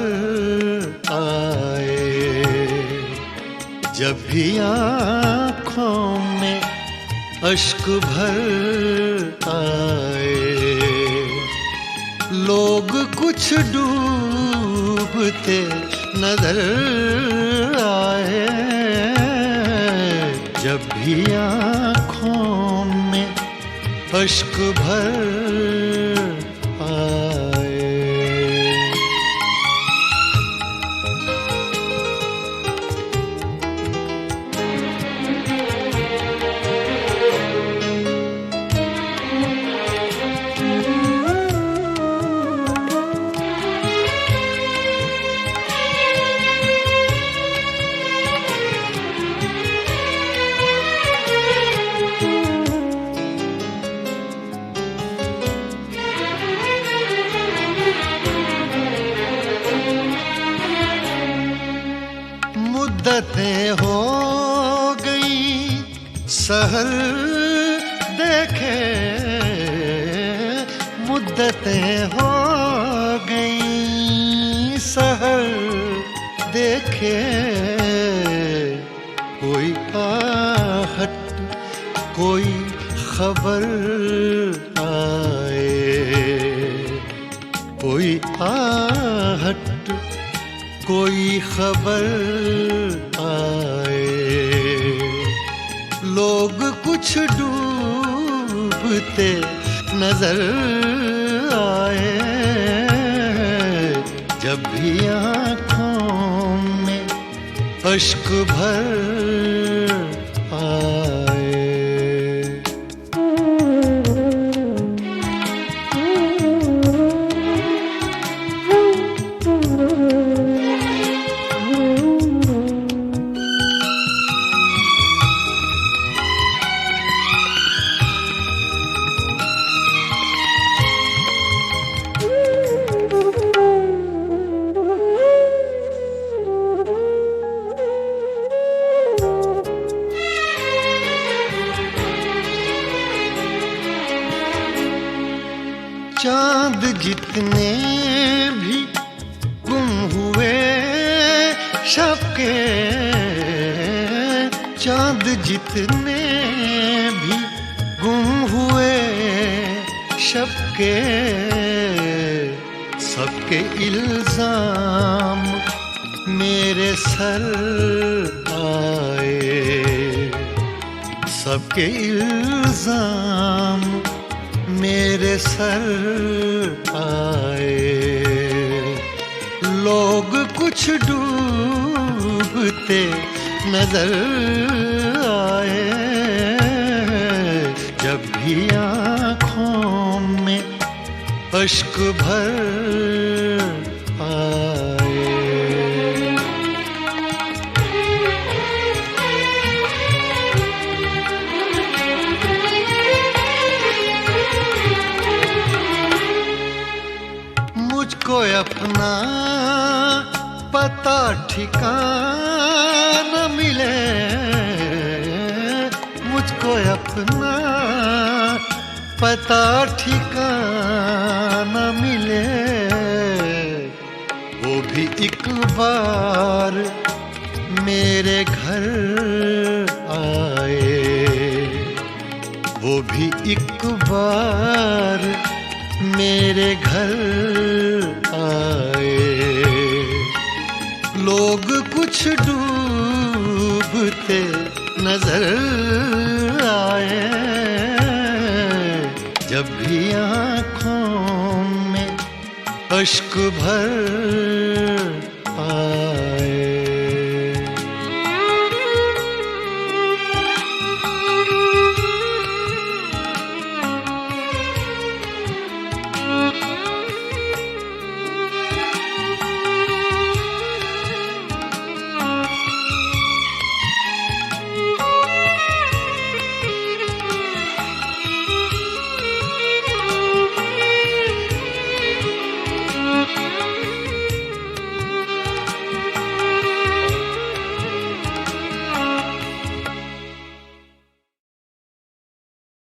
B: आए, जब भी आँखों में अश्क भर आए, लोग कुछ डूबते नजर आए। जब भी आँखों में अश्क भर आए। मुद्दतें हो गई सहर देखे, मुद्दतें हो गई सहर देखे। कोई आहट कोई खबर आए, कोई आहट कोई खबर आए, लोग कुछ डूबते नजर आए। जब भी आँखों में अश्क भर आए।
D: चांद जितने भी गुम हुए शब के, चांद जितने भी गुम हुए शब के, सबके इल्जाम मेरे सर आए, सबके इल्जाम मेरे सर आए। लोग कुछ डूबते नजर आए, जब भी आँखों में अश्क भर आए। मुझको अपना पता ठिकाना मिले, मुझको अपना पता ठिकाना मिले, वो भी एक बार मेरे घर आए, वो भी एक बार मेरे घर आए। लोग कुछ डूबते नजर आए, जब भी आँखों में अश्क भर आए।